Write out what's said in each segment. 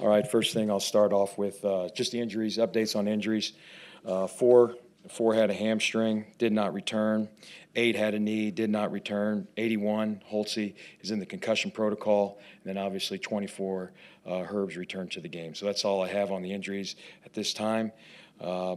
All right, first thing I'll start off with just the injuries, updates on injuries. Four had a hamstring, did not return. 8 had a knee, did not return. 81, Holtze is in the concussion protocol. And then obviously 24, Herbs returned to the game. So that's all I have on the injuries at this time. Uh,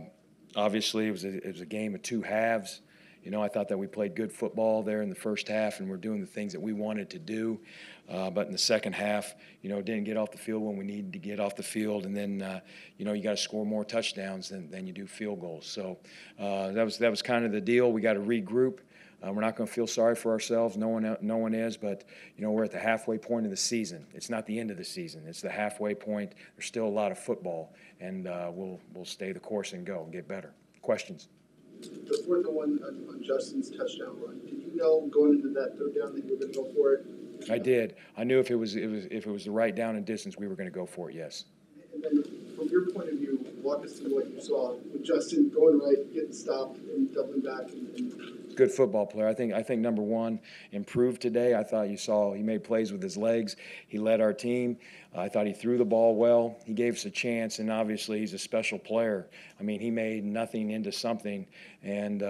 Obviously, it was a game of two halves. I thought that we played good football there in the first half, and we're doing the things that we wanted to do. But in the second half, didn't get off the field when we needed to get off the field, and then, you got to score more touchdowns than you do field goals. So that was kind of the deal. We got to regroup. We're not going to feel sorry for ourselves. No one is. But we're at the halfway point of the season. It's not the end of the season. It's the halfway point. There's still a lot of football, and we'll stay the course and go and get better. Questions? The fourth and one on Justin's touchdown run. Did you know going into that third down that you were going to go for it? I did. I knew if it was the right down and distance, we were going to go for it. Yes. And then, from your point of view, walk us through what you saw with Justin going right, getting stopped, and doubling back. Good football player. I think number one improved today. I thought you saw he made plays with his legs. He led our team. I thought he threw the ball well. He gave us a chance, and obviously he's a special player. I mean, he made nothing into something and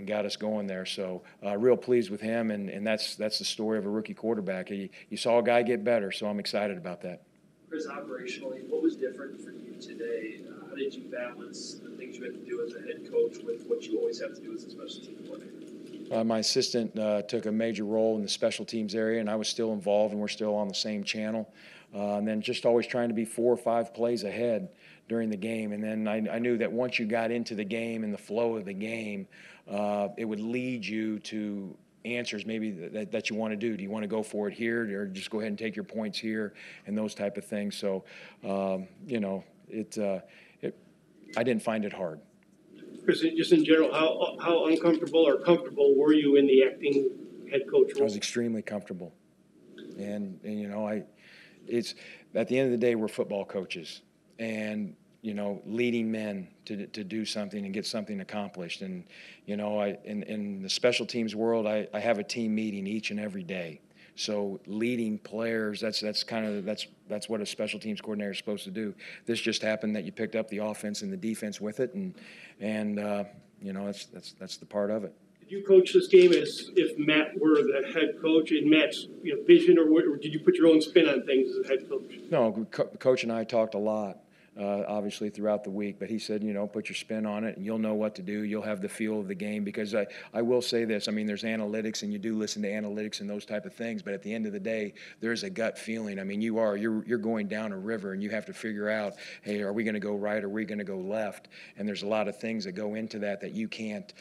got us going there. So real pleased with him, and that's the story of a rookie quarterback. You saw a guy get better, so I'm excited about that. Chris, operationally, what was different for you today? How did you balance the things you had to do as a head coach with what you always have to do as a special team coordinator? My assistant took a major role in the special teams area, and I was still involved, and we're still on the same channel. And then just always trying to be 4 or 5 plays ahead during the game. And then I knew that once you got into the game and the flow of the game, it would lead you to answers maybe that you want to do. Do you want to go for it here, or just go ahead and take your points here, and those type of things. So, I didn't find it hard. Chris, just in general, how uncomfortable or comfortable were you in the acting head coach role? I was extremely comfortable, and it's at the end of the day, we're football coaches, and leading men to do something and get something accomplished. And in the special teams world, I have a team meeting each and every day. So leading players, that's what a special teams coordinator is supposed to do. This just happened that you picked up the offense and the defense with it, and that's the part of it. Did you coach this game as if Matt were the head coach in Matt's vision, or did you put your own spin on things as a head coach? No, Coach and I talked a lot. Obviously throughout the week, but he said, put your spin on it and you'll know what to do. You'll have the feel of the game, because I will say this. I mean, there's analytics, and you do listen to analytics and those type of things, but at the end of the day, there's a gut feeling. I mean, you're going down a river, and you have to figure out, hey, are we going to go right, or are we going to go left? And there's a lot of things that go into that you can't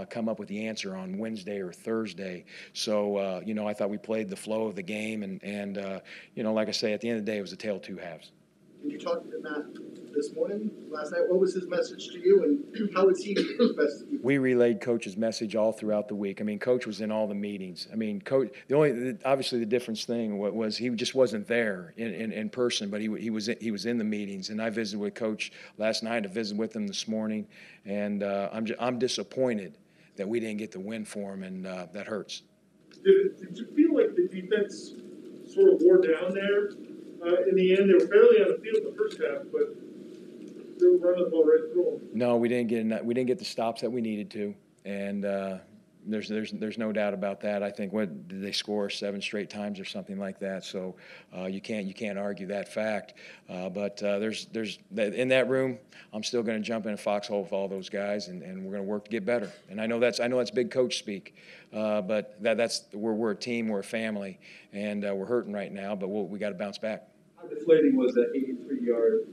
come up with the answer on Wednesday or Thursday. So, I thought we played the flow of the game, and like I say, at the end of the day, it was a tale of two halves. Did you talk to Matt this morning, last night? What was his message to you, and how was he best? We relayed Coach's message all throughout the week. I mean, Coach was in all the meetings. I mean, Coach. Obviously the difference thing was he just wasn't there in person, but he was in the meetings. And I visited with Coach last night. I visited with him this morning, and I'm disappointed that we didn't get the win for him, and that hurts. Did you feel like the defense sort of wore down there? In the end, they were barely on the field the first half, but they were running the ball right through them. No, we didn't get the stops that we needed to, and there's no doubt about that. I think what did they score 7 straight times or something like that? So you can't argue that fact. But there's in that room, I'm still going to jump in a foxhole with all those guys, and we're going to work to get better. And I know that's big coach speak, but we're a team, we're a family, and we're hurting right now. But we got to bounce back. How deflating was that 83-yard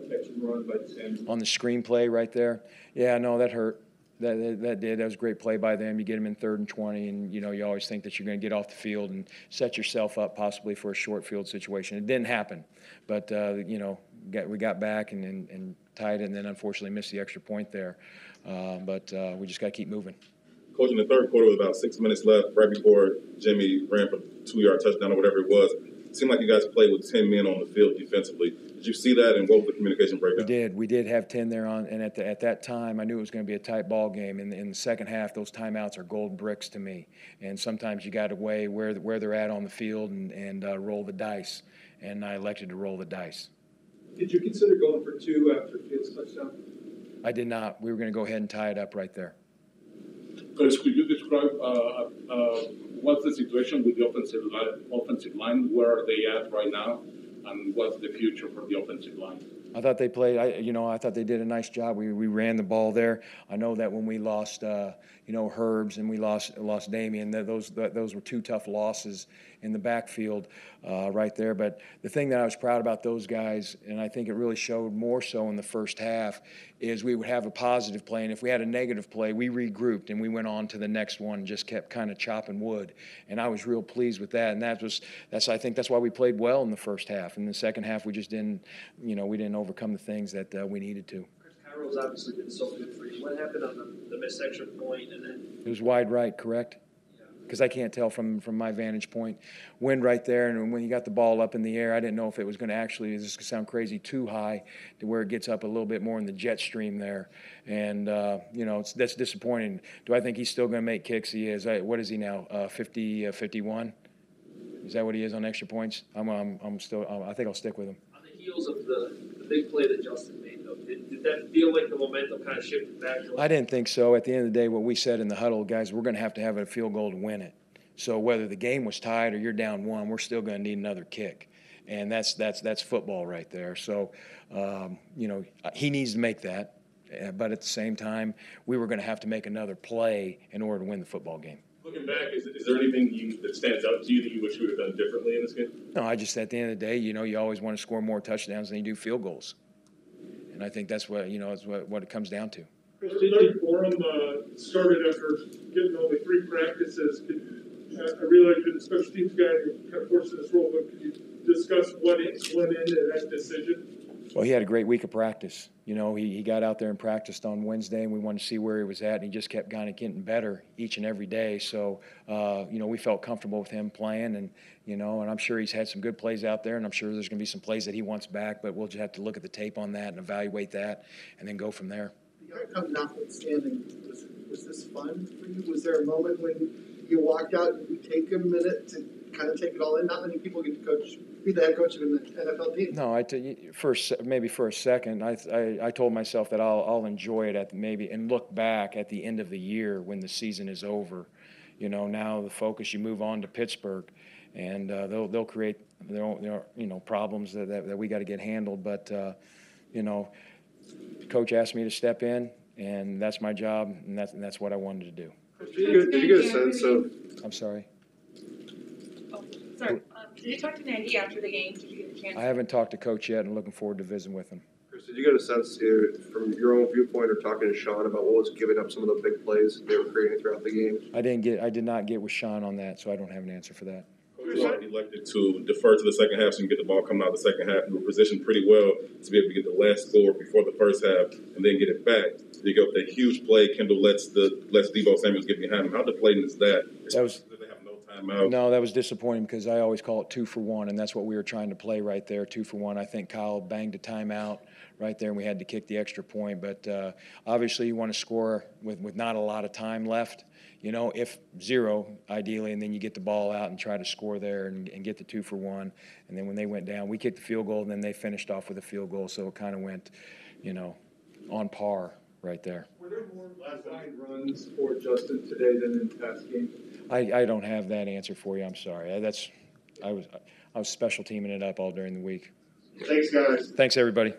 catch and run by Sam? On the screenplay right there, yeah, no, that hurt. That did. That was a great play by them. You get them in 3rd and 20, and you always think that you're going to get off the field and set yourself up possibly for a short field situation. It didn't happen, but we got back and tied it, and then unfortunately missed the extra point there. But we just got to keep moving. Coach, in the third quarter, with about 6 minutes left, right before Jimmy ran for a 2-yard touchdown or whatever it was, it seemed like you guys played with 10 men on the field defensively. Did you see that, and what was the communication breakdown? We did have 10 there on, and at that time, I knew it was going to be a tight ball game. In the second half, those timeouts are gold bricks to me, and sometimes you got to weigh where they're at on the field and roll the dice. and I elected to roll the dice. Did you consider going for 2 after Fields' touchdown? I did not. We were going to go ahead and tie it up right there. Chris, could you describe what's the situation with the offensive line? Where are they at right now, and what's the future for the offensive line? I thought they played. I thought they did a nice job. We ran the ball there. I know that when we lost, Herbs and we lost Damian, those were 2 tough losses in the backfield right there. But the thing that I was proud about those guys, and I think it really showed more so in the first half, is we would have a positive play, and if we had a negative play, we regrouped and we went on to the next one and just kept kind of chopping wood. And I was real pleased with that. And I think that's why we played well in the first half. In the second half, we just didn't, we didn't overcome the things that we needed to. Chris Tabor's obviously been so good for you. What happened on the missed extra point, and then It was wide right, correct? Because I can't tell from my vantage point. Wind right there, and when you got the ball up in the air, I didn't know if it was going to actually, this is going to sound crazy, too high to where it gets up a little bit more in the jet stream there. And, that's disappointing. Do I think he's still going to make kicks? He is. What is he now, 51? Is that what he is on extra points? I'm still, I think I'll stick with him. on the heels of the big play that Justin made, though, did that feel like the momentum kind of shifted back to? I didn't think so. At the end of the day, what we said in the huddle, guys, we're going to have a field goal to win it. So whether the game was tied or you're down 1, we're still going to need another kick. And that's football right there. So, he needs to make that. But at the same time, we were going to have to make another play in order to win the football game. Looking back, is there anything that stands out to you that you wish you would have done differently in this game? No, at the end of the day, you always want to score more touchdowns than you do field goals. And I think that's what, is what it comes down to. Chris, Doug Borum started after getting only 3 practices. I realize you're the special teams guy and kind of forced in this role, but could you discuss what went into that decision? Well, he had a great week of practice. He got out there and practiced on Wednesday, and we wanted to see where he was at, and he just kept kind of getting better each and every day. So, we felt comfortable with him playing, and, and I'm sure he's had some good plays out there, and I'm sure there's going to be some plays that he wants back, but we'll just have to look at the tape on that and evaluate that and then go from there. The outcome notwithstanding, was this fun for you? Was there a moment when you walked out and you take a minute to kind of take it all in? Not many people get to be the head coach of an NFL team. No, maybe for a second, I told myself that I'll enjoy it and look back at the end of the year when the season is over. Now the focus, you move on to Pittsburgh, and they'll create their own, problems that we got to get handled. But the coach asked me to step in, and that's my job, and that's what I wanted to do. Did you get a sense of? I'm sorry. Oh, sorry. Did you talk to Nagy after the game? Did you get a chance? I haven't talked to Coach yet, and looking forward to visiting with him. Chris, did you get a sense here from your own viewpoint or talking to Sean about what was giving up some of the big plays they were creating throughout the game? I did not get with Sean on that, so I don't have an answer for that. Coach elected to defer to the second half so you can get the ball coming out the second half. You were positioned pretty well to be able to get the last score before the first half and then get it back. You go up that huge play. Kendall lets Deebo Samuels get behind him. How deflating is that? That was. They have no timeout. No, that was disappointing because I always call it 2 for 1, and that's what we were trying to play right there, 2 for 1. I think Kyle banged a timeout right there, and we had to kick the extra point. But obviously, you want to score with not a lot of time left. If 0, ideally, and then you get the ball out and try to score there and get the 2 for 1. And then when they went down, we kicked the field goal, and then they finished off with a field goal. So it kind of went, on par right there. Were there more line runs for Justin today than in past games? I don't have that answer for you. I'm sorry. I was special teaming it up all during the week. Thanks, guys. Thanks, everybody.